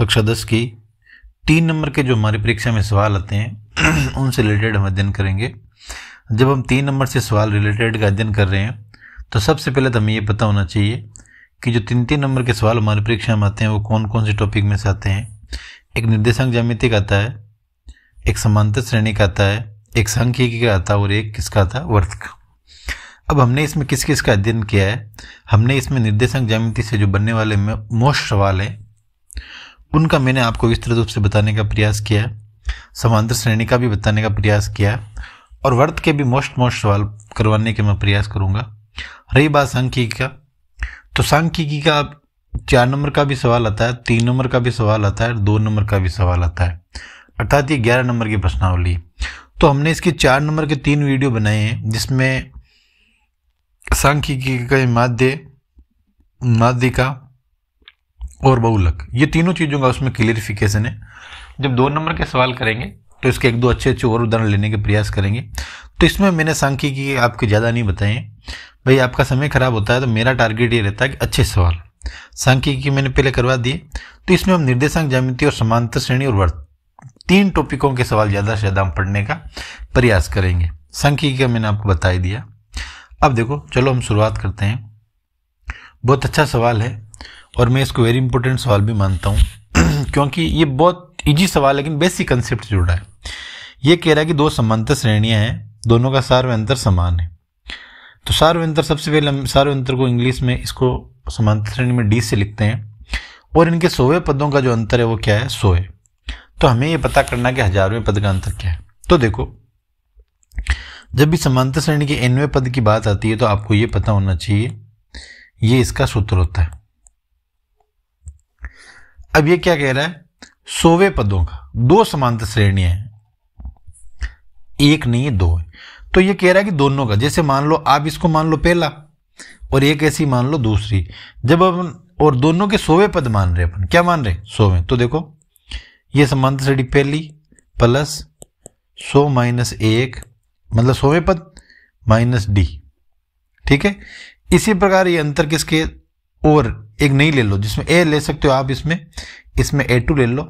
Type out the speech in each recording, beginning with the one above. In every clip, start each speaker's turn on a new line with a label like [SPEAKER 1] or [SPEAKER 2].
[SPEAKER 1] कक्षा 10 की 3 नंबर के जो हमारी परीक्षा में सवाल आते हैं उनसे रिलेटेड हम अध्ययन करेंगे। जब हम 3 नंबर से सवाल रिलेटेड का अध्ययन कर रहे हैं तो सबसे पहले तो हमें ये पता होना चाहिए कि जो 3 नंबर के सवाल हमारी परीक्षा में आते हैं वो कौन कौन से टॉपिक में से आते हैं। एक निर्देशांक ज्यामिति का आता है, एक समांतर श्रेणी का आता है, एक सांख्यिकी का आता है और एक किसका आता है, वर्त का। अब हमने इसमें किस किस का अध्ययन किया है। हमने इसमें निर्देशांक ज्यामिति से जो बनने वाले मोस्ट सवाल है उनका मैंने आपको विस्तृत रूप से बताने का प्रयास किया है, समांतर श्रेणी का भी बताने का प्रयास किया है और वर्त के भी मोस्ट सवाल करवाने के मैं प्रयास करूंगा। रही बात सांख्यिकी का, तो सांख्यिकी का 4 नंबर का भी सवाल आता है, 3 नंबर का भी सवाल आता है, 2 नंबर का भी सवाल आता है, अर्थात ये 11 नंबर की प्रश्नावली। तो हमने इसके 4 नंबर के 3 वीडियो बनाए हैं जिसमें सांख्यिकी का माध्यिका और बहुलक, ये तीनों चीजों का उसमें क्लियरिफिकेशन है। जब 2 नंबर के सवाल करेंगे तो इसके 1-2 अच्छे और उदाहरण लेने के प्रयास करेंगे। तो इसमें मैंने सांख्यिकी आपके ज़्यादा नहीं बताए, भाई आपका समय खराब होता है तो मेरा टारगेट ये रहता है कि अच्छे सवाल सांख्यिकी मैंने पहले करवा दिए। तो इसमें हम निर्देशांक ज्यामिति और समांतर श्रेणी और वर्त 3 टॉपिकों के सवाल ज़्यादा से ज़्यादा हम पढ़ने का प्रयास करेंगे। सांख्यिकी का मैंने आपको बता ही दिया। अब देखो चलो हम शुरुआत करते हैं। बहुत अच्छा सवाल है और मैं इसको वेरी इंपॉर्टेंट सवाल भी मानता हूँ क्योंकि ये बहुत इजी सवाल है लेकिन बेसिक कंसेप्ट से जुड़ा है। ये कह रहा है कि 2 समांतर श्रेणियां हैं, दोनों का सार्वय अंतर समान है। तो सार्वय अंतर, सबसे पहले हम सार्वय अंतर को इंग्लिश में इसको समांतर श्रेणी में डी से लिखते हैं और इनके 100वें पदों का जो अंतर है वो क्या है, 100 है। तो हमें ये पता करना है कि 1000वें पद का अंतर क्या है। तो देखो जब भी समांतर श्रेणी के nवें पद की बात आती है तो आपको ये पता होना चाहिए, ये इसका सूत्र होता है। अब ये क्या कह रहा है, 100वें पदों का 2 समांतर श्रेणियां हैं, एक नहीं है 2 है। तो ये कह रहा है कि दोनों का, जैसे मान लो आप इसको मान लो पहला और एक ऐसी मान लो दूसरी, जब अपन और दोनों के 100वें पद मान रहे, अपन क्या मान रहे, 100वें। तो देखो ये समांतर श्रेणी पहली प्लस 100 माइनस 1 मतलब 100वें पद माइनस डी, ठीक है। इसी प्रकार ये अंतर किसके, और एक नहीं ले लो जिसमें ए ले सकते हो आप, इसमें A2 ले लो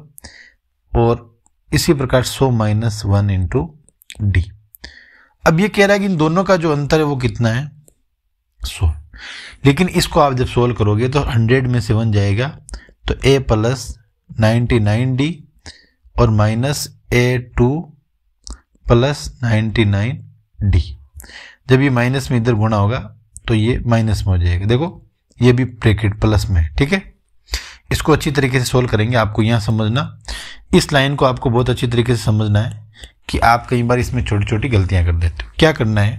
[SPEAKER 1] और इसी प्रकार 100 माइनस 1 इंटू डी। अब ये कह रहा है कि इन दोनों का जो अंतर है वो कितना है, 100। लेकिन इसको आप जब सोल्व करोगे तो 100 में से 1 जाएगा तो A प्लस 99D और माइनस A2 प्लस 99D। जब ये माइनस में इधर गुणा होगा तो ये माइनस में हो जाएगा। देखो ये भी ब्रैकेट प्लस में, ठीक है। इसको अच्छी तरीके से सोल्व करेंगे। आपको यहाँ समझना, इस लाइन को आपको बहुत अच्छी तरीके से समझना है कि आप कई बार इसमें छोटी छोटी गलतियां कर देते हो। क्या करना है,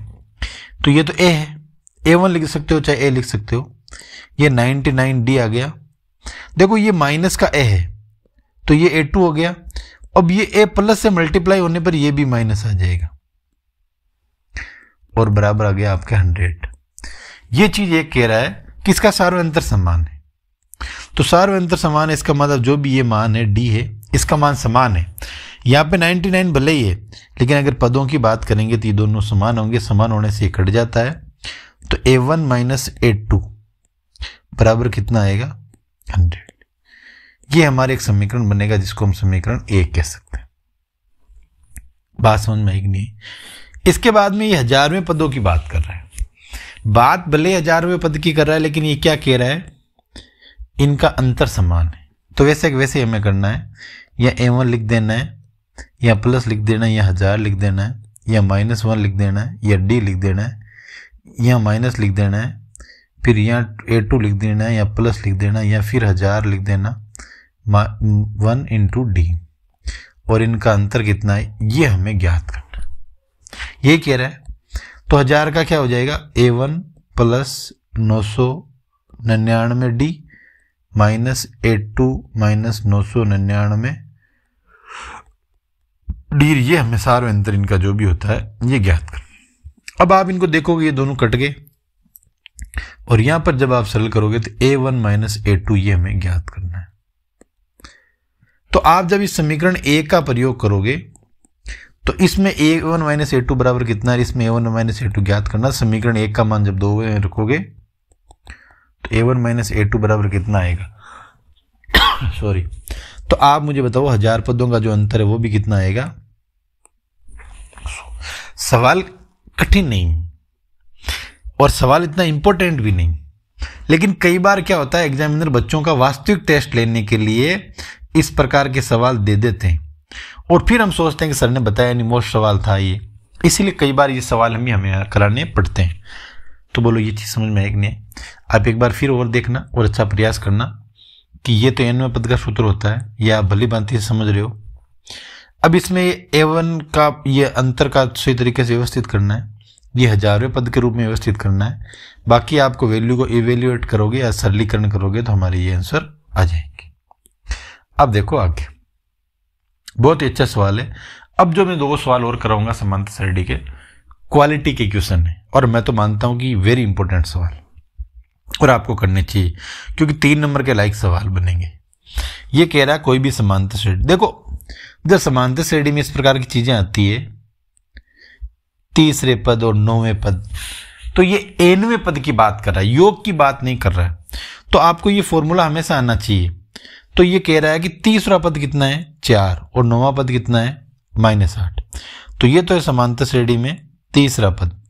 [SPEAKER 1] तो ये तो ए है, A1 लिख सकते हो चाहे ए लिख सकते हो। ये 99D आ गया, देखो ये माइनस का ए है तो ये A2 हो गया। अब ये ए प्लस से मल्टीप्लाई होने पर ये भी माइनस आ जाएगा और बराबर आ गया आपके 100। ये चीज एक कह रहा है कि इसका सार्वय अंतर समान है। तो सार्वय अंतर समान है, इसका मतलब जो भी ये मान है डी है, इसका मान समान है। यहाँ पे 99 भले ही है लेकिन अगर पदों की बात करेंगे तो ये दोनों समान होंगे, समान होने से कट जाता है। तो A1 माइनस A2 बराबर कितना आएगा, 100। ये हमारे एक समीकरण बनेगा जिसको हम समीकरण 1 कह सकते हैं। बात समझ में आएगी नहीं। इसके बाद में ये 1000वें पदों की बात कर रहा है। बात भले 1000वें पद की कर रहा है लेकिन ये क्या कह रहा है, इनका अंतर समान है। तो वैसे हमें करना है, या A1 लिख देना है, या प्लस लिख देना है, या 1000 लिख देना है, या -1 लिख देना है, या D लिख देना है, या माइनस लिख देना है, फिर यहाँ A2 लिख देना है, या प्लस लिख देना है, या फिर 1000 लिख देना 1 इंटू डी। और इनका अंतर कितना है ये हमें ज्ञात करना है, ये कह रहा है। तो 1000 का क्या हो जाएगा, A1 plus 999D minus A2 minus 999D। ये हमें सार्वय अंतर इनका जो भी होता है ये ज्ञात कर। अब आप इनको देखोगे ये दोनों कट गए और यहां पर जब आप सरल करोगे तो A1 माइनस A2 ये हमें ज्ञात करना है। तो आप जब इस समीकरण 1 का प्रयोग करोगे तो इसमें A1 माइनस A2 बराबर कितना है, इसमें A1 माइनस A2 ज्ञात करना। समीकरण 1 का मान जब 2 रखोगे तो A1 माइनस A2 बराबर कितना आएगा, सॉरी। तो तो आप मुझे बताओ 1000 पदों का जो अंतर है वो भी कितना आएगा। सवाल कठिन नहीं और सवाल इतना इंपॉर्टेंट भी नहीं, लेकिन कई बार क्या होता है एग्जामिनर बच्चों का वास्तविक टेस्ट लेने के लिए इस प्रकार के सवाल दे देते हैं और फिर हम सोचते हैं कि सर ने बताया नहीं, मोस्ट सवाल था ये, इसीलिए कई बार ये सवाल हमें कराने पड़ते हैं। तो बोलो ये चीज़ समझ में आएगी नहीं? आप एक बार फिर और देखना और अच्छा प्रयास करना कि ये तो n पद का सूत्र होता है, ये आप भली भांति से समझ रहे हो। अब इसमें A1 का ये अंतर का सही तरीके से व्यवस्थित करना है, ये 1000वें पद के रूप में व्यवस्थित करना है। बाकी आपको वैल्यू को इवेल्युएट करोगे या सरलीकरण करोगे तो हमारे ये आंसर आ जाएंगे। अब देखो आगे, बहुत ही अच्छा सवाल है। अब जो मैं 2 सवाल और कराऊंगा समांतर श्रेणी के क्वालिटी के क्वेश्चन है, और मैं तो मानता हूं कि वेरी इंपॉर्टेंट सवाल और आपको करने चाहिए क्योंकि 3 नंबर के लायक सवाल बनेंगे। ये कह रहा है कोई भी समांतर श्रेणी, देखो जब समांतर श्रेणी में इस प्रकार की चीजें आती है, तीसरे पद और 9वें पद, तो ये nवें पद की बात कर रहा है, योग की बात नहीं कर रहा है। तो आपको ये फॉर्मूला हमेशा आना चाहिए। तो ये कह रहा है कि तीसरा पद कितना है 4 और 9वां पद कितना है -8। तो ये तो है समांतर श्रेणी में तीसरा पद,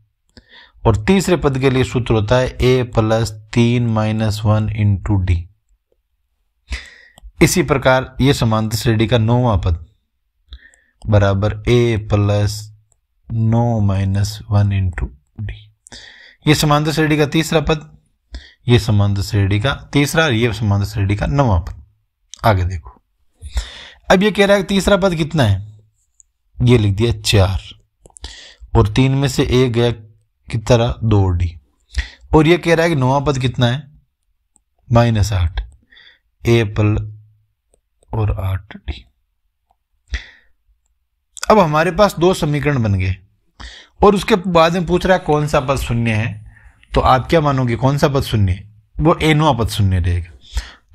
[SPEAKER 1] और तीसरे पद के लिए सूत्र होता है a + 3 - 1 × d। इसी प्रकार ये समांतर श्रेणी का 9वां पद बराबर a + 9 - 1 × d। ये समांतर श्रेणी का तीसरा पद, ये समांतर श्रेणी का तीसरा, ये समांतर श्रेणी का 9वां पद। आगे देखो, अब ये कह रहा है कि तीसरा पद कितना है, ये लिख दिया 4 और 3 में से 1 गया की तरह 2d, और ये कह रहा है कि 9वां पद कितना है -8, a + और 8d। अब हमारे पास 2 समीकरण बन गए और उसके बाद में पूछ रहा है कौन सा पद शून्य है। तो आप क्या मानोगे कौन सा पद शून्य है? वो nवां पद शून्य रहेगा।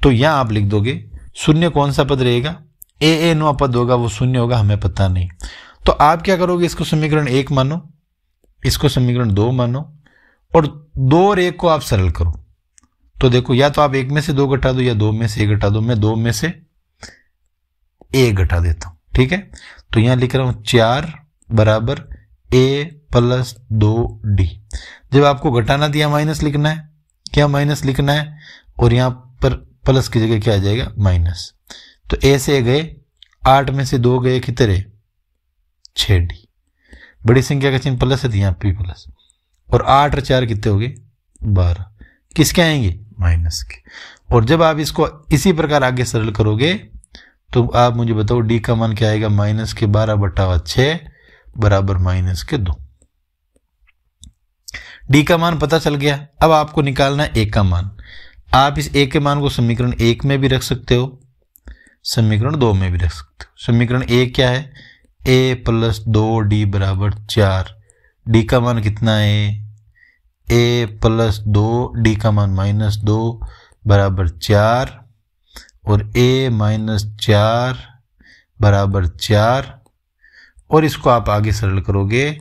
[SPEAKER 1] तो यहां आप लिख दोगे शून्य कौन सा पद रहेगा, nवां पद होगा, वो शून्य होगा, हमें पता नहीं। तो आप क्या करोगे, इसको समीकरण 1 मानो, इसको समीकरण 2 मानो, और 2 और 1 को आप सरल करो। तो देखो या तो आप 1 में से 2 घटा दो या 2 में से 1 घटा दो। मैं 2 में से 1 घटा देता हूं, ठीक है। तो यहां लिख रहा हूं 4 बराबर a + 2d। जब आपको घटाना दिया माइनस लिखना है, क्या माइनस लिखना है, और यहां पर प्लस की जगह क्या आ जाएगा माइनस। तो a से गए 8 में से 2 गए कितने 6d, बड़ी संख्या का चिन्ह प्लस है, यहाँ p प्लस, और 8 और 4 कितने हो गए 12, किसके आएंगे माइनस के। और जब आप इसको इसी प्रकार आगे सरल करोगे तो आप मुझे बताओ d का मान क्या आएगा, -12/6 बराबर -2। d का मान पता चल गया। अब आपको निकालना है a का मान। आप इस a के मान को समीकरण 1 में भी रख सकते हो, समीकरण 2 में भी रख सकते हो। समीकरण 1 क्या है, a + 2d बराबर 4। d का मान कितना है, a + 2d का मान -2 बराबर 4, और a - 4 बराबर 4, और इसको आप आगे सरल करोगे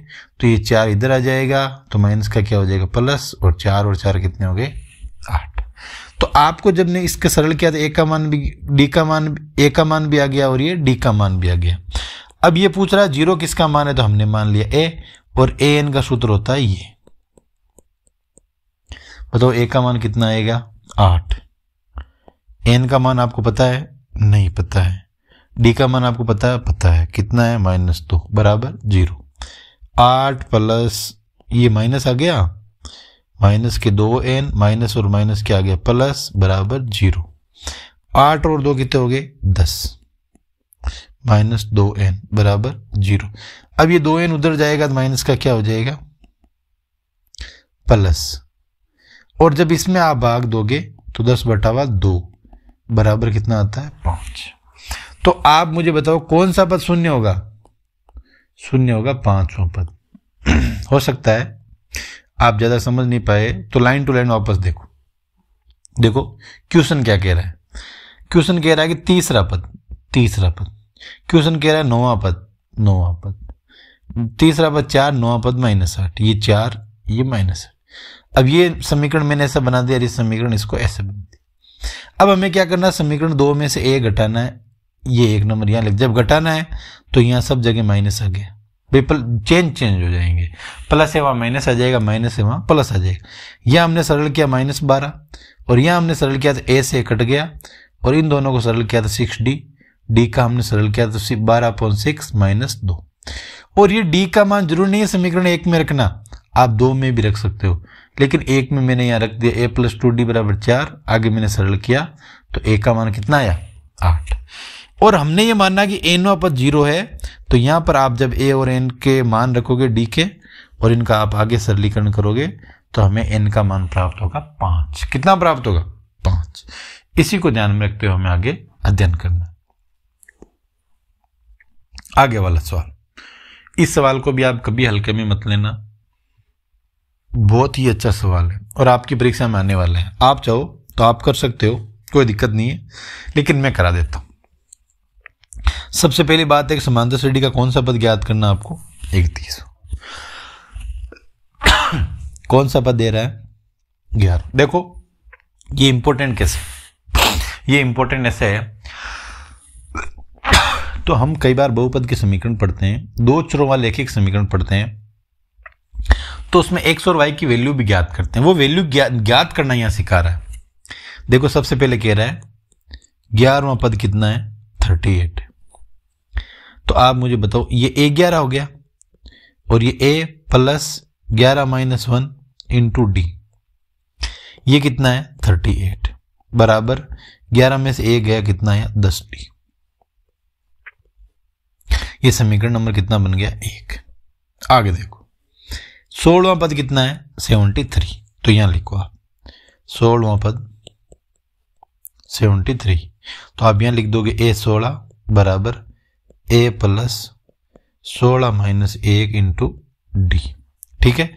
[SPEAKER 1] तो ये 4 इधर आ जाएगा, तो माइनस का क्या हो जाएगा प्लस, और 4 कितने हो गए 8। तो आपको जब ने इसके सरल किया तो a का मान भी a का मान भी आ गया और ये d का मान भी आ गया। अब ये पूछ रहा है 0 किसका मान है, तो हमने मान लिया a, और an का सूत्र होता है ये। बताओ a का मान कितना आएगा 8, n का मान आपको पता है नहीं पता है, d का मान आपको पता है कितना है -2 बराबर 0। 8 प्लस ये माइनस आ गया, माइनस के 2n, माइनस और माइनस क्या आ गया प्लस बराबर 0। 8 और 2 कितने हो गए 10, -2n बराबर 0। अब ये 2n उधर जाएगा तो माइनस का क्या हो जाएगा प्लस, और जब इसमें आप भाग दोगे तो 10/2 बराबर कितना आता है 5। तो आप मुझे बताओ कौन सा पद शून्य होगा, शून्य होगा 5वां पद। हो सकता है आप ज्यादा समझ नहीं पाए तो लाइन टू लाइन वापस देखो। देखो क्वेश्चन क्या कह रहा है, क्वेश्चन कह रहा है कि तीसरा पद, क्वेश्चन कह रहा है 9वां पद, तीसरा पद 4, 9वां पद -8, ये 4 ये -8। अब ये समीकरण मैंने ऐसा बना दिया, इस समीकरण इसको ऐसे बना दिया। अब हमें क्या करना है, समीकरण 2 में से a घटाना है, ये 1 नंबर यहाँ लिख, जब घटाना है तो यहाँ सब जगह माइनस आ गया, बिल्कुल चेंज हो जाएंगे, प्लस है वहाँ माइनस आ जाएगा, माइनस है वहाँ प्लस आ जाएगा। यहाँ हमने सरल किया -12 और यहाँ हमने सरल किया तो a से कट गया और इन दोनों को सरल किया था 6d, d का हमने सरल किया तो 12/6 -2। और ये d का मान जरूर नहीं है समीकरण 1 में रखना, आप 2 में भी रख सकते हो, लेकिन 1 में मैंने यहाँ रख दिया a + 2d = 4। आगे मैंने सरल किया तो a का मान कितना आया 8। और हमने ये मानना कि n पद 0 है, तो यहाँ पर आप जब a और n के मान रखोगे d के और इनका आप आगे सरलीकरण करोगे तो हमें n का मान प्राप्त होगा 5। कितना प्राप्त होगा 5। इसी को ध्यान में रखते हुए हमें आगे अध्ययन करना। आगे वाला सवाल, इस सवाल को भी आप कभी हल्के में मत लेना, बहुत ही अच्छा सवाल है और आपकी परीक्षा में आने वाला है। आप चाहो तो आप कर सकते हो, कोई दिक्कत नहीं है, लेकिन मैं करा देता हूं। सबसे पहली बात है, समांतर श्रेणी का कौन सा पद ज्ञात करना आपको 31। कौन सा पद दे रहा है 11। देखो ये इंपॉर्टेंट कैसे, ये इंपॉर्टेंट ऐसे है, तो हम कई बार बहुपद के समीकरण पढ़ते हैं, 2 चरों वाले एक समीकरण पढ़ते हैं, तो उसमें x और y की वैल्यू भी ज्ञात करते हैं। वो वैल्यू ज्ञात करना यहां सिखा रहा है। देखो सबसे पहले कह रहा है 11वां पद कितना है 38। तो आप मुझे बताओ, ये a11 हो गया और ये a + 11 - 1 × d, ये कितना है 38 बराबर 11 में से a गया कितना है 10d। ये समीकरण नंबर कितना बन गया 1। आगे देखो 16वां पद कितना है 73, तो यहां लिखो आप 16वां पद 73, तो आप यहां लिख दोगे a16 बराबर a + 16 - 1 × d। ठीक है,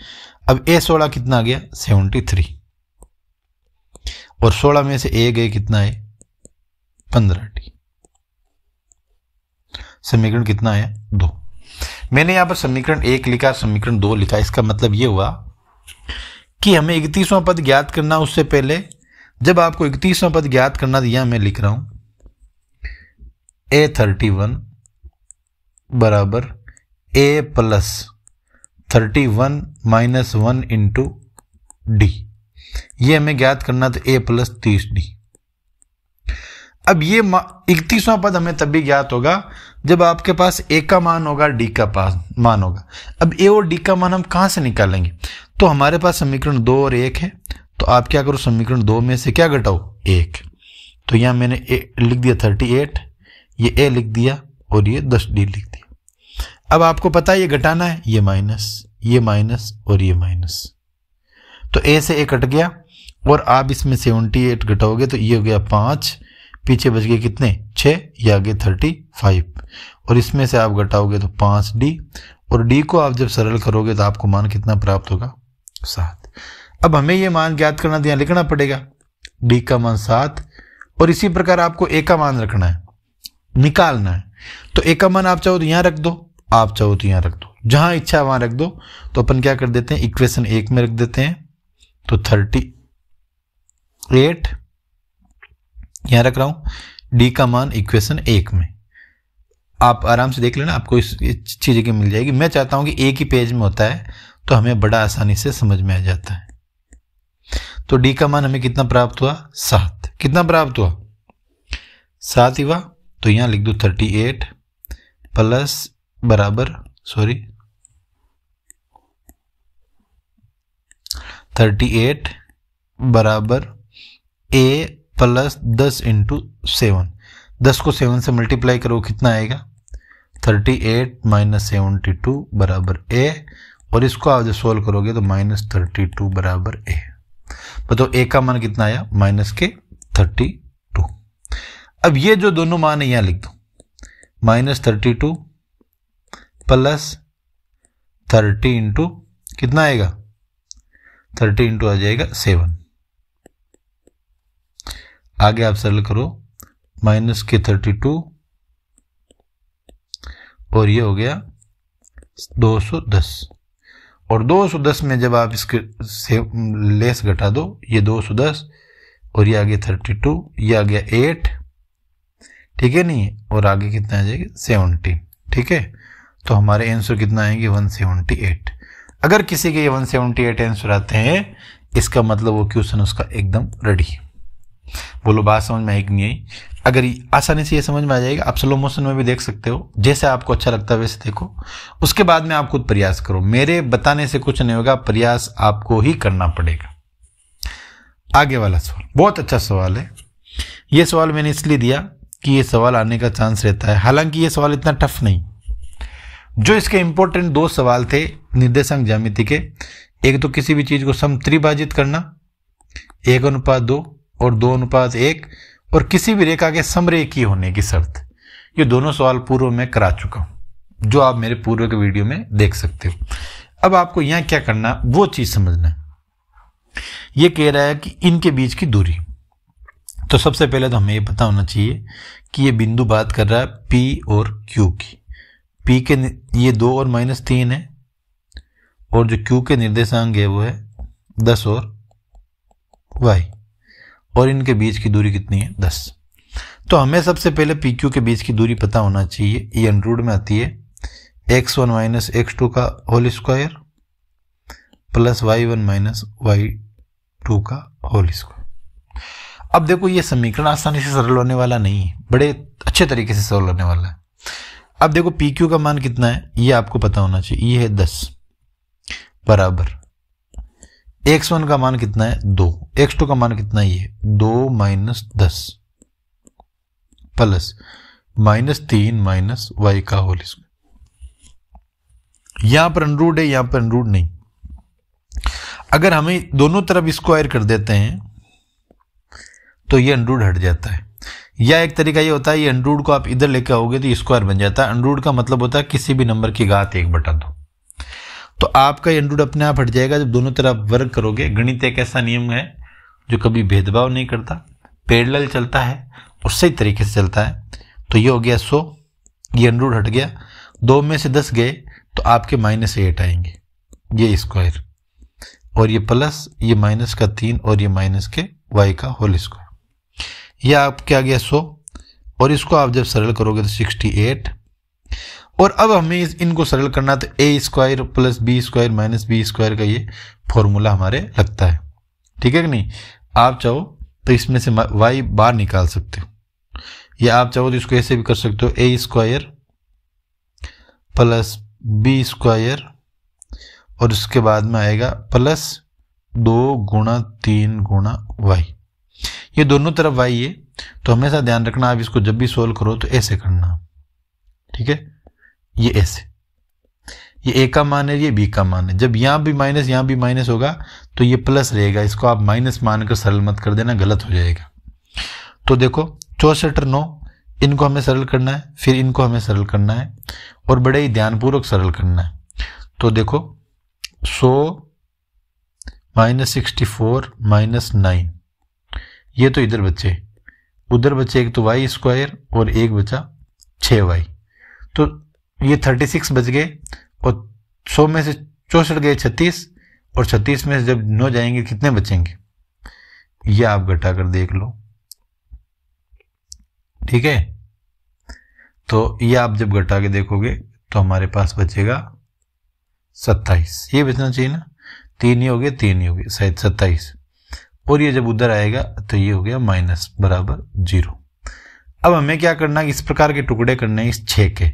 [SPEAKER 1] अब a16 कितना आ गया 73 और 16 में से a गए कितना है 15d। समीकरण कितना है 2। मैंने यहां पर समीकरण 1 लिखा, समीकरण 2 लिखा। इसका मतलब यह हुआ कि हमें 31वां पद ज्ञात करना। उससे पहले जब आपको 31वां पद ज्ञात करना, यहां मैं लिख रहा हूं a31 बराबर a + 31 - 1 × d। ये हमें ज्ञात करना तो a + 30d। अब ये 31वां पद हमें तभी ज्ञात होगा जब आपके पास a का मान होगा, d का मान होगा। अब a और d का मान हम कहां से निकालेंगे? तो हमारे पास समीकरण 2 और 1 है, तो आप क्या करो, समीकरण 2 में से क्या घटाओ 1। तो यहां मैंने लिख दिया 38, ये a लिख दिया और ये 10d लिख दिया। अब आपको पता है ये घटाना है, ये माइनस और ये माइनस, तो a से a कट गया और आप इसमें 78 घटाओगे तो ये हो गया 5, पीछे बच गए कितने 6, ये आगे 35 और इसमें से आप घटाओगे तो 5d और d को आप जब सरल करोगे तो आपको मान कितना प्राप्त होगा 7। अब हमें ये मान ज्ञात करना, तो यहां लिखना पड़ेगा d का मान 7 और इसी प्रकार आपको a का मान रखना है, निकालना है। तो a का मान आप चाहो तो यहां रख दो, आप चाहो तो यहां रख दो, जहां इच्छा वहां रख दो। तो अपन क्या कर देते हैं, इक्वेशन 1 में रख देते हैं, तो 38 यहां रख रहा हूं, d का मान इक्वेशन 1 में। आप आराम से देख लेना, आपको इस चीज की मिल जाएगी। मैं चाहता हूं कि एक ही पेज में होता है तो हमें बड़ा आसानी से समझ में आ जाता है। तो d का मान हमें कितना प्राप्त हुआ 7। कितना प्राप्त हुआ 7 ही हुआ। तो यहां लिख दो 38 प्लस बराबर 38 बराबर a + 10 × 7। 10 को 7 से मल्टीप्लाई करो कितना आएगा 38 - 72 बराबर a और इसको आप जब सोल्व करोगे तो -32 बराबर a। बताओ a का मान कितना आया -32। अब ये जो दोनों मान है यहां लिख दो, -32 प्लस 30 × कितना आएगा 30 × आ जाएगा 7। आगे आप सरल करो -32 और ये हो गया 210 और 210 में जब आप इसके से लेस घटा दो, ये 210 और ये आ गया 32, ये आ गया 8। ठीक है नहीं, और आगे कितना आ जाएगा 70, ठीक है। तो हमारे आंसर कितना आएंगे 178। अगर किसी के ये 178 आंसर आते हैं, इसका मतलब वो क्वेश्चन उसका एकदम रेडी। बोलो बात समझ में आई कि नहीं आई? अगर आसानी से ये समझ में आ जाएगा, आप स्लो मोशन में भी देख सकते हो, जैसे आपको अच्छा लगता है वैसे देखो। उसके बाद में आप खुद प्रयास करो, मेरे बताने से कुछ नहीं होगा, प्रयास आपको ही करना पड़ेगा। आगे वाला सवाल बहुत अच्छा सवाल है। ये सवाल मैंने इसलिए दिया कि ये सवाल आने का चांस रहता है, हालांकि ये सवाल इतना टफ नहीं। जो इसके इंपॉर्टेंट 2 सवाल थे निर्देशांक ज्यामिति के, एक तो किसी भी चीज को समत्रिभाजित करना 1:2 और 2:1, और किसी भी रेखा के समरेखीय होने की शर्त। ये दोनों सवाल पूर्व में करा चुका हूं, जो आप मेरे पूर्व के वीडियो में देख सकते हो। अब आपको यहां क्या करना, वो चीज समझना है। ये कह रहा है कि इनके बीच की दूरी, तो सबसे पहले तो हमें ये पता होना चाहिए कि ये बिंदु बात कर रहा है P और Q की। P के ये 2 और -3 है, और जो Q के निर्देशांक है वो है 10 और Y, और इनके बीच की दूरी कितनी है 10। तो हमें सबसे पहले PQ के बीच की दूरी पता होना चाहिए। ये अंडररूट में आती है x1 - x2 का whole square plus y1 - y2 का होल स्क्वायर। अब देखो ये समीकरण आसानी से सरल होने वाला नहीं है, बड़े अच्छे तरीके से सरल होने वाला है। अब देखो PQ का मान कितना है ये आपको पता होना चाहिए, ये है 10 बराबर x1 का मान कितना है 2, x2 का मान कितना है ये 2 - 10 प्लस -3 - y का होल स्क्वायर। यहां पर अंडररूट है, यहां पर अंडररूट नहीं। अगर हमें दोनों तरफ स्क्वायर कर देते हैं तो ये अंडररूट हट जाता है, या एक तरीका ये होता है ये अंडररूट को आप इधर लेकर आओगे तो स्क्वायर बन जाता है। अंडररूट का मतलब होता है किसी भी नंबर की घात 1/2। तो आपका ये अंडररूट अपने आप हट जाएगा जब दोनों तरफ वर्ग करोगे। गणित एक ऐसा नियम है जो कभी भेदभाव नहीं करता, पैरेलल चलता है और सही तरीके से चलता है। तो ये हो गया 100, ये अंडररूट हट गया, 2 में से 10 गए तो आपके -8 आएंगे, ये स्क्वायर, और ये प्लस ये -3 और ये माइनस के y का होल स्क्वायर। ये आपके आ गया 100, और इसको आप जब सरल करोगे तो 68। और अब हमें इनको सरल करना, तो a² plus b² minus b² का ये फॉर्मूला हमारे लगता है, ठीक है कि नहीं। आप चाहो तो इसमें से y बाहर निकाल सकते हो, या आप चाहो तो इसको ऐसे भी कर सकते हो a² प्लस b² और उसके बाद में आएगा प्लस 2 × 3 × y। ये दोनों तरफ y है, तो हमेशा ध्यान रखना आप इसको जब भी सोल्व करो तो ऐसे करना, ठीक है। ये ऐसे, ये a का मान है, ये b का मान है। जब यहां भी माइनस यहां भी माइनस होगा तो ये प्लस रहेगा, इसको आप माइनस मानकर सरल मत कर देना, गलत हो जाएगा। तो देखो 64 और 9 इनको हमें सरल करना है, फिर इनको हमें सरल करना है, और बड़े ही ध्यानपूर्वक सरल करना है। तो देखो 100 -64 -9, ये तो इधर बचे, उधर बचे एक तो y² और एक बचा 6y, तो ये 36 बच गए, और 100 में से 64 गए 36, और 36 में से जब 9 जाएंगे कितने बचेंगे, ये आप घटा कर देख लो, ठीक है। तो ये आप जब घटा के देखोगे तो हमारे पास बचेगा 27, ये बचना चाहिए ना, 3 ही हो गए 3 ही हो गए शायद 27, और ये जब उधर आएगा तो ये हो गया माइनस बराबर 0। अब हमें क्या करना है, इस प्रकार के टुकड़े करने हैं इस 6 के,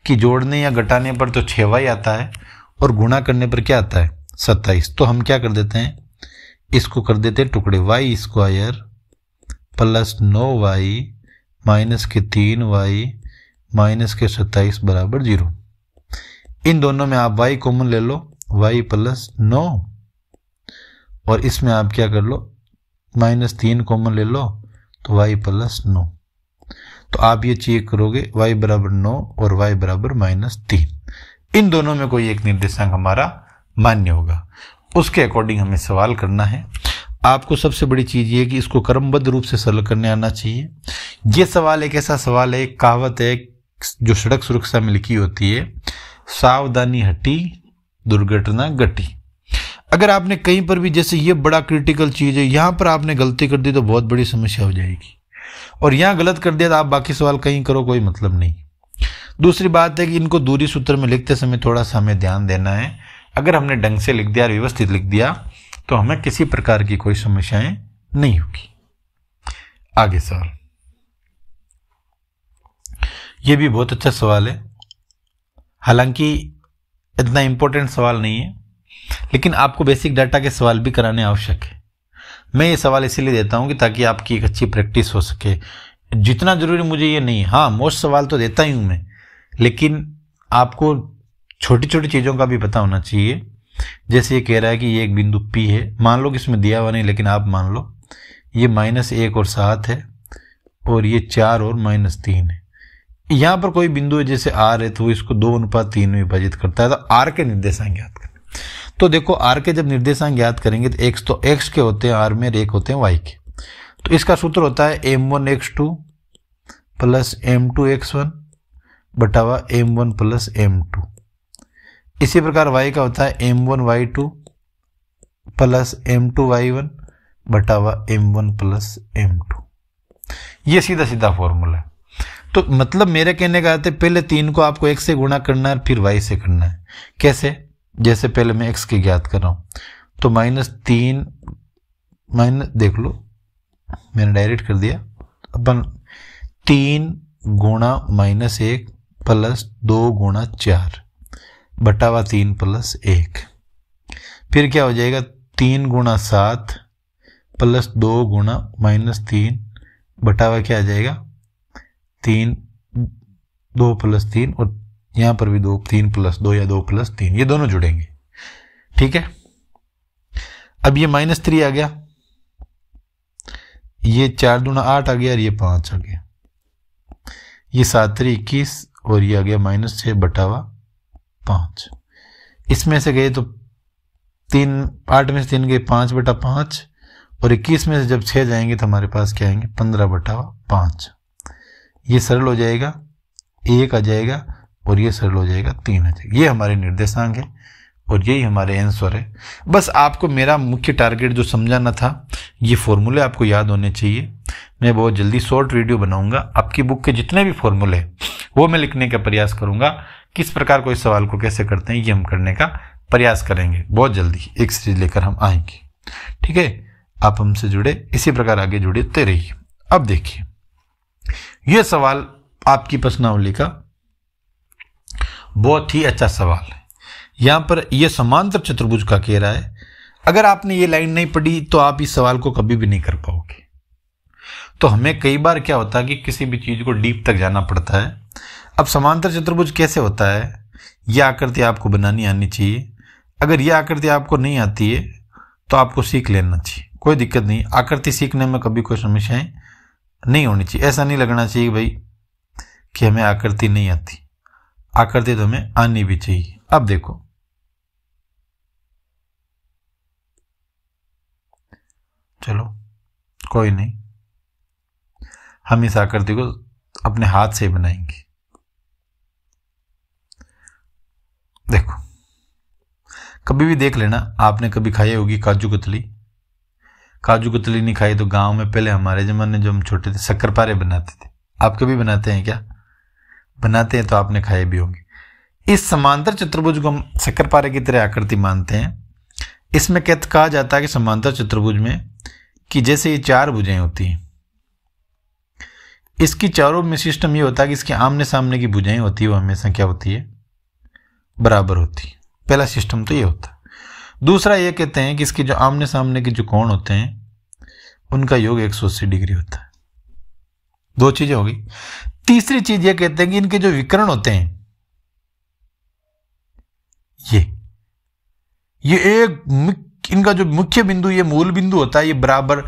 [SPEAKER 1] कि जोड़ने या घटाने पर तो 6y आता है और गुणा करने पर क्या आता है 27। तो हम क्या कर देते हैं, इसको कर देते हैं टुकड़े, y² प्लस 9y माइनस के 3y माइनस के 27 बराबर 0। इन दोनों में आप y कॉमन ले लो, y प्लस 9, और इसमें आप क्या कर लो -3 कॉमन ले लो तो y प्लस 9। तो आप ये चेक करोगे y बराबर 9 और y बराबर -3, इन दोनों में कोई एक निर्देशांक हमारा मान्य होगा, उसके अकॉर्डिंग हमें सवाल करना है। आपको सबसे बड़ी चीज ये कि इसको क्रमबद्ध रूप से सरल करने आना चाहिए। ये सवाल एक ऐसा सवाल है, कहावत है जो सड़क सुरक्षा में लिखी होती है, सावधानी हटी दुर्घटना घटी। अगर आपने कहीं पर भी, जैसे ये बड़ा क्रिटिकल चीज है, यहां पर आपने गलती कर दी तो बहुत बड़ी समस्या हो जाएगी। और यहां गलत कर दिया तो आप बाकी सवाल कहीं करो, कोई मतलब नहीं। दूसरी बात है कि इनको दूरी सूत्र में लिखते समय थोड़ा सा हमें ध्यान देना है। अगर हमने ढंग से लिख दिया और व्यवस्थित लिख दिया तो हमें किसी प्रकार की कोई समस्याएं नहीं होगी। आगे सवाल, यह भी बहुत अच्छा सवाल है, हालांकि इतना इंपॉर्टेंट सवाल नहीं है, लेकिन आपको बेसिक डाटा के सवाल भी कराने आवश्यक है। मैं ये सवाल इसीलिए देता हूं कि ताकि आपकी एक अच्छी प्रैक्टिस हो सके। जितना जरूरी मुझे ये नहीं, हाँ मोस्ट सवाल तो देता ही हूं मैं, लेकिन आपको छोटी छोटी चीजों का भी पता होना चाहिए। जैसे ये कह रहा है कि ये एक बिंदु P है, मान लो कि इसमें दिया हुआ नहीं, लेकिन आप मान लो ये -1 और 7 है और ये 4 और -3 है। यहां पर कोई बिंदु है जैसे R है तो इसको 2:3 में विभाजित करता है, तो R के निर्देशांक ज्ञात करें। तो देखो R के जब निर्देशांक ज्ञात करेंगे तो X के होते हैं R में, और एक होते हैं Y के। तो इसका सूत्र होता है M1x2 plus M2x1 बटावा M1 plus M2। इसी प्रकार Y का होता है M1y2 plus M2y1 बटावा M1 plus M2। ये सीधा सीधा फॉर्मूला है। तो मतलब मेरे कहने का अर्थ है पहले 3 को आपको x से गुणा करना है, फिर y से करना है। कैसे? जैसे पहले मैं x की ज्ञात कर रहा हूं, तो -3 देख लो मैंने डायरेक्ट कर दिया, अपन 3 गुणा -1 प्लस 2 गुणा 4 बटावा 3 प्लस 1। फिर क्या हो जाएगा 3 गुणा 7 प्लस 2 गुणा -3 बटावा क्या आ जाएगा 3, 2 प्लस 3, और यहां पर भी 2, 3 प्लस 2 या 2 प्लस 3, ये दोनों जुड़ेंगे। ठीक है, अब ये -3 आ गया, ये 4 दूना 8 आ गया और ये 5 आ गया, ये 7 3 21 और ये आ गया -6 बटावा 5। इसमें से गए तो 8 में से 3 गए 5 बटा 5, और 21 में से जब 6 जाएंगे तो हमारे पास क्या आएंगे 15 बटावा 5। ये सरल हो जाएगा, 1 आ जाएगा, और ये सरल हो जाएगा 3 आ जाएगा। ये हमारे निर्देशांक है और यही हमारे आंसर है। बस आपको मेरा मुख्य टारगेट जो समझाना था, ये फॉर्मूले आपको याद होने चाहिए। मैं बहुत जल्दी शॉर्ट वीडियो बनाऊंगा, आपकी बुक के जितने भी फॉर्मूले वो मैं लिखने का प्रयास करूंगा। किस प्रकार कोई सवाल को कैसे करते हैं ये हम करने का प्रयास करेंगे। बहुत जल्दी एक सीरीज लेकर हम आएंगे। ठीक है, आप हमसे जुड़े, इसी प्रकार आगे जुड़ते रहिए। अब देखिए, यह सवाल आपकी प्रश्नावली का बहुत ही अच्छा सवाल है। यहां पर यह समांतर चतुर्भुज का कह रहा है। अगर आपने ये लाइन नहीं पढ़ी तो आप इस सवाल को कभी भी नहीं कर पाओगे। तो हमें कई बार क्या होता है कि किसी भी चीज को डीप तक जाना पड़ता है। अब समांतर चतुर्भुज कैसे होता है, यह आकृति आपको बनानी आनी चाहिए। अगर यह आकृति आपको नहीं आती है तो आपको सीख लेना चाहिए, कोई दिक्कत नहीं। आकृति सीखने में कभी कोई समस्याएं नहीं होनी चाहिए। ऐसा नहीं लगना चाहिए भाई कि हमें आकृति नहीं आती, आकृति तो हमें आनी भी चाहिए। अब देखो, चलो कोई नहीं, हम इस आकृति को अपने हाथ से बनाएंगे। देखो, कभी भी देख लेना, आपने कभी खाई होगी काजू कतली। काजू कतली नहीं खाई तो गांव में पहले हमारे जमाने जो हम छोटे थे शक्करपारे बनाते थे। आप कभी बनाते हैं क्या? बनाते हैं तो आपने खाए भी होंगे। इस समांतर चतुर्भुज को हम शक्करपारे की तरह आकृति मानते हैं। इसमें कहा जाता है कि समांतर चतुर्भुज में कि जैसे ये 4 भुजाएं होती हैं, इसकी चारों में सिस्टम ये होता है कि इसके आमने सामने की भुजाएं होती है वो हमेशा क्या होती है, बराबर होती है। पहला सिस्टम तो ये होता है। दूसरा ये कहते हैं कि इसके जो आमने सामने के जो कोण होते हैं उनका योग 180 डिग्री होता है। 2 चीजें होगी। तीसरी चीज ये कहते हैं कि इनके जो विकर्ण होते हैं ये एक इनका जो मुख्य बिंदु, ये मूल बिंदु होता है, ये बराबर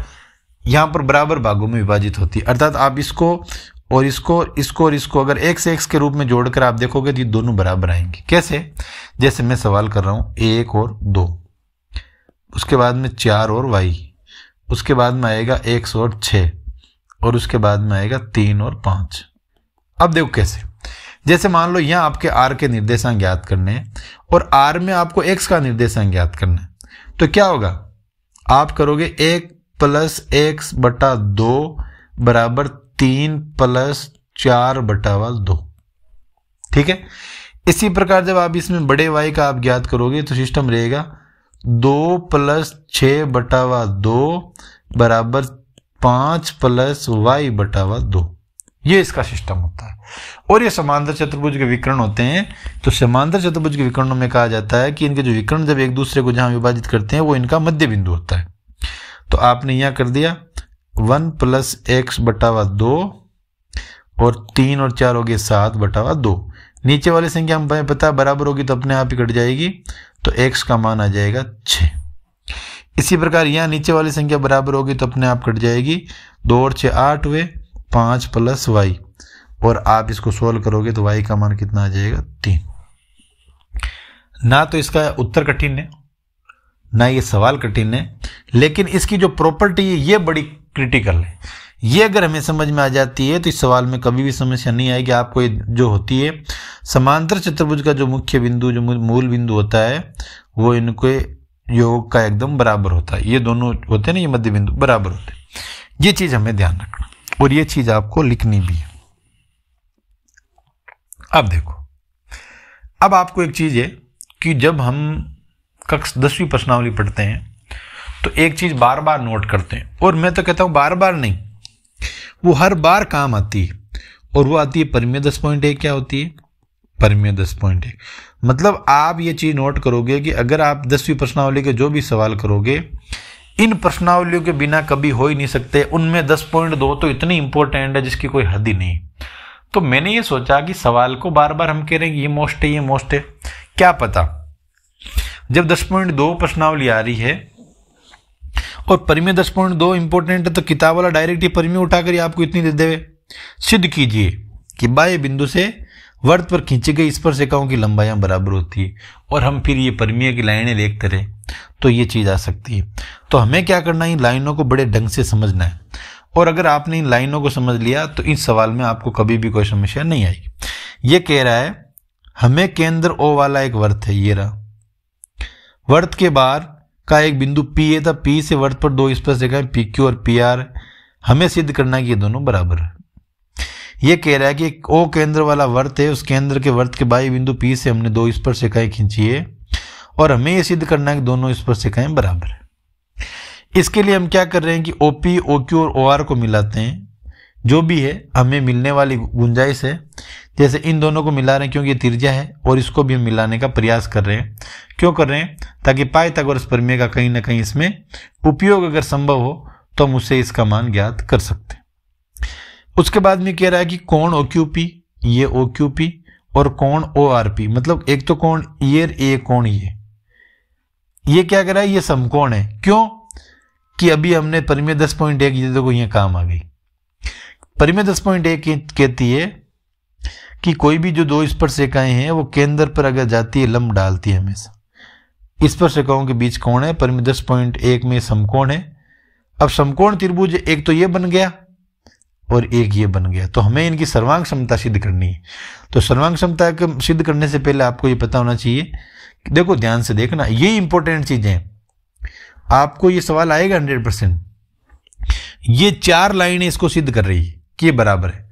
[SPEAKER 1] यहां पर बराबर भागों में विभाजित होती है। अर्थात आप इसको और इसको अगर एक से x के रूप में जोड़कर आप देखोगे तो ये दोनों बराबर आएंगे। कैसे? जैसे मैं सवाल कर रहा हूं 1 और 2, उसके बाद में 4 और y, उसके बाद में आएगा x और 6, और उसके बाद में आएगा 3 और 5। अब देखो कैसे, जैसे मान लो यहां आपके r के निर्देशांक ज्ञात करने हैं और r में आपको x का निर्देशांक ज्ञात करना है, तो क्या होगा, आप करोगे 1 + x/2 बराबर 3 + 4/2। ठीक है। इसी प्रकार जब आप इसमें बड़े y का आप ज्ञात करोगे तो सिस्टम रहेगा 2 + 6/2 बराबर 5 + y/2। ये इसका सिस्टम होता है। और ये समांतर चतुर्भुज के विकर्ण होते हैं। तो समांतर चतुर्भुज के विकर्णों में कहा जाता है कि इनके जो विकर्ण जब एक दूसरे को जहां विभाजित करते हैं वो इनका मध्य बिंदु होता है। तो आपने यहां कर दिया 1 + x/2 और 3 और 4 हो गए 7/2। नीचे वाली संख्या हमें पता है बराबर होगी तो अपने आप ही कट जाएगी, तो x का मान आ जाएगा 6। इसी प्रकार यहाँ नीचे वाली संख्या बराबर होगी तो अपने आप कट जाएगी, 2 और 6 8 हुए, 5 + y, और आप इसको सोल्व करोगे तो y का मान कितना आ जाएगा 3। ना तो इसका उत्तर कठिन है ना ये सवाल कठिन है, लेकिन इसकी जो प्रॉपर्टी है ये बड़ी क्रिटिकल है। ये अगर हमें समझ में आ जाती है तो इस सवाल में कभी भी समस्या नहीं आएगी। आपको जो होती है समांतर चतुर्भुज का जो मुख्य बिंदु, जो मूल बिंदु होता है, वो इनके योग का एकदम बराबर होता है। ये दोनों होते हैं ना, ये मध्य बिंदु बराबर होते हैं। ये चीज हमें ध्यान रखना और ये चीज आपको लिखनी भी है। अब देखो, अब आपको एक चीज है कि जब हम कक्षा 10वीं प्रश्नावली पढ़ते हैं तो एक चीज बार बार नोट करते हैं, और मैं तो कहता हूं बार बार नहीं, वो हर बार काम आती है, और वो आती है परिमेय 10.1। क्या होती है? परिमेय 10.1। मतलब आप ये चीज नोट करोगे कि अगर आप 10वीं प्रश्नावली के जो भी सवाल करोगे, इन प्रश्नावलियों के बिना कभी हो ही नहीं सकते। उनमें 10.2 तो इतनी इंपॉर्टेंट है जिसकी कोई हद ही नहीं। तो मैंने ये सोचा कि सवाल को बार बार हम कह रहे हैं ये मोस्ट है, ये मोस्ट है, क्या पता जब 10.2 प्रश्नावली आ रही है और परिमेय 10.2 इंपॉर्टेंट है तो किताब वाला डायरेक्ट ही परिमेय उठाकर आपको इतनी दे देवे। सिद्ध कीजिए कि बाह्य बिंदु से वर्त पर खींची गई स्पर्शिकाओं की लंबाइयां बराबर होती है, और हम फिर ये परिमेय की लाइनें देखते रहे तो ये चीज आ सकती है। तो हमें क्या करना है, इन लाइनों को बड़े ढंग से समझना है, और अगर आपने इन लाइनों को समझ लिया तो इस सवाल में आपको कभी भी कोई समस्या नहीं आएगी। ये कह रहा है हमें केंद्र O वाला एक वर्त है, ये रहा, वर्त के बाहर का एक बिंदु P है, था P से वर्त पर 2 स्पर्शिकाएं PQ और PR, हमें सिद्ध करना है कि ये दोनों बराबर है। ये कह रहा है कि O केंद्र वाला वर्त है, उस केंद्र के वर्त के बाह्य बिंदु P से हमने 2 स्पर्शिकाएं खींची है, और हमें ये सिद्ध करना है कि दोनों स्पर्शिकाएं बराबर है। इसके लिए हम क्या कर रहे हैं कि OP, OQ और OR को मिलाते हैं। जो भी है हमें मिलने वाली गुंजाइश है, जैसे इन दोनों को मिला रहे हैं क्योंकि ये त्रिज्या है, और इसको भी हम मिलाने का प्रयास कर रहे हैं। क्यों कर रहे हैं? ताकि पाइथागोरस प्रमेय का कहीं ना कहीं इसमें उपयोग अगर संभव हो तो हम उससे इसका मान ज्ञात कर सकते हैं। उसके बाद में कह रहा है कि कोण OQP, ये OQP, और कोण ORP, मतलब एक तो कोण ये कोण ये क्या कर रहा है, ये समकोण है। क्यों? कि अभी हमने परिमेय 10.1 ये देखो ये काम आ गई। परिमेय 10.1 कहती है कि कोई भी जो 2 स्पर्शिकाएं हैं वो केंद्र पर अगर जाती है लंब डालती है हमेशा। स्पर्शिकाओं के बीच कोण है, परिमेय 10.1 में समकोण है। अब समकोण त्रिभुज एक तो ये बन गया और एक ये बन गया, तो हमें इनकी सर्वांग क्षमता सिद्ध करनी है। तो सर्वांग क्षमता को सिद्ध करने से पहले आपको ये पता होना चाहिए, देखो ध्यान से देखना, ये इंपॉर्टेंट चीजें आपको ये सवाल आएगा 100%। ये 4 लाइनें इसको सिद्ध कर रही है कि ये बराबर है।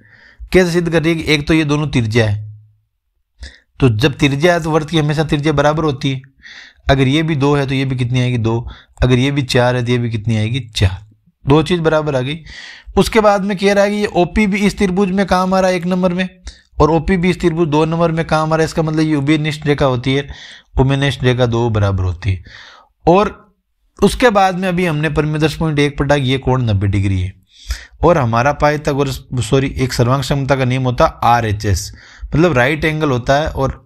[SPEAKER 1] कैसे सिद्ध कर रही है? कि एक तो ये दोनों त्रिज्या है, तो जब त्रिज्या है तो वर्त की हमेशा त्रिज्या बराबर होती है। अगर ये भी 2 है तो ये भी कितनी आएगी 2, अगर ये भी 4 है तो ये भी कितनी आएगी 4, 2 चीज बराबर आ गई। उसके बाद में कह रहा है कि ये OP भी इस त्रिभुज में काम आ रहा है 1 नंबर में, और OP भी इस त्रिभुज 2 नंबर में काम आ रहा है। इसका मतलब ये उभयनिष्ठ रेखा होती है, उभयनिष्ठ रेखा 2 बराबर होती है। और उसके बाद में अभी हमने परिमेय 10.1 पढ़ा, ये कोण 90 डिग्री है, और हमारा पाइथागोरस एक सर्वांग क्षमता का नियम होता है RHS, मतलब राइट एंगल होता है और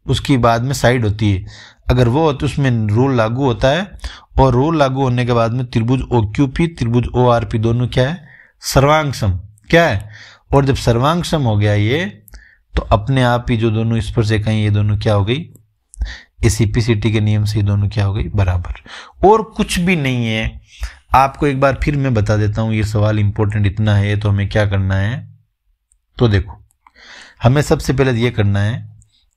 [SPEAKER 1] उसकी बाद में साइड होती है। अगर वो हो तो उसमें रूल लागू होता है, और रूल लागू होने के बाद में त्रिभुज OQP, त्रिभुज ORP दोनों क्या है? सर्वांगसम। क्या है? और जब सर्वांगसम हो गया ये, तो अपने आप ही जो दोनों स्पर्शिकाएं ये दोनों क्या हो गई? इस CP/CT के नियम से ये दोनों क्या हो गई? बराबर। और कुछ भी नहीं है। आपको एक बार फिर मैं बता देता हूं, ये सवाल इंपॉर्टेंट इतना है तो हमें क्या करना है। तो देखो, हमें सबसे पहले ये करना है,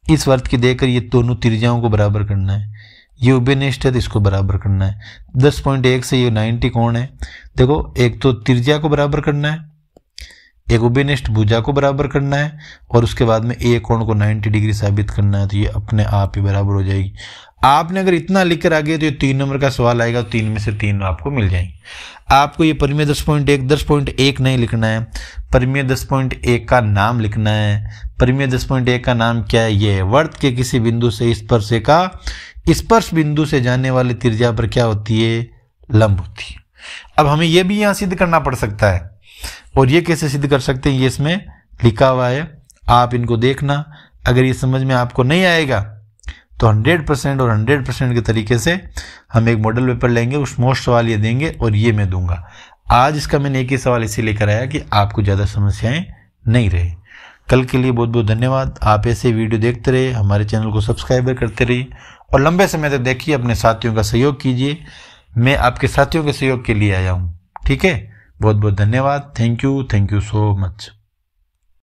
[SPEAKER 1] इस वर्त की देकर ये दोनों त्रिज्याओं को बराबर करना है। ये उभयनिष्ठ है तो इसको बराबर करना है। 10.1 से ये 90 कोण है। देखो एक तो त्रिज्या को बराबर करना है, एक उभयनिष्ठ भुजा को बराबर करना है, और उसके बाद में एक कोण को 90 डिग्री साबित करना है, तो ये अपने आप ही बराबर हो जाएगी। आपने अगर इतना लिख कर आ गए तो ये 3 नंबर का सवाल आएगा, 3 में से 3 आपको मिल जाएंगे। आपको ये परिमेय 10.1 नहीं लिखना है, परिमेय 10.1 का नाम लिखना है। परिमेय 10.1 का नाम क्या है? ये वर्त के किसी बिंदु से स्पर्श बिंदु से जाने वाली त्रिज्या पर क्या होती है? लंब होती है। अब हमें यह भी यहां सिद्ध करना पड़ सकता है, और ये कैसे सिद्ध कर सकते हैं ये इसमें लिखा हुआ है, आप इनको देखना। अगर ये समझ में आपको नहीं आएगा तो 100% और 100% के तरीके से हम एक मॉडल पेपर लेंगे, उस मोस्ट सवाल ये देंगे और ये मैं दूंगा। आज इसका मैंने एक ही सवाल इसीलिए कराया कि आपको ज़्यादा समस्याएं नहीं रहे। कल के लिए बहुत बहुत धन्यवाद। आप ऐसे वीडियो देखते रहिए, हमारे चैनल को सब्सक्राइब करते रहिए और लंबे समय तक देखिए, अपने साथियों का सहयोग कीजिए। मैं आपके साथियों के सहयोग के लिए आया हूँ। ठीक है, बहुत बहुत धन्यवाद। Thank you so much.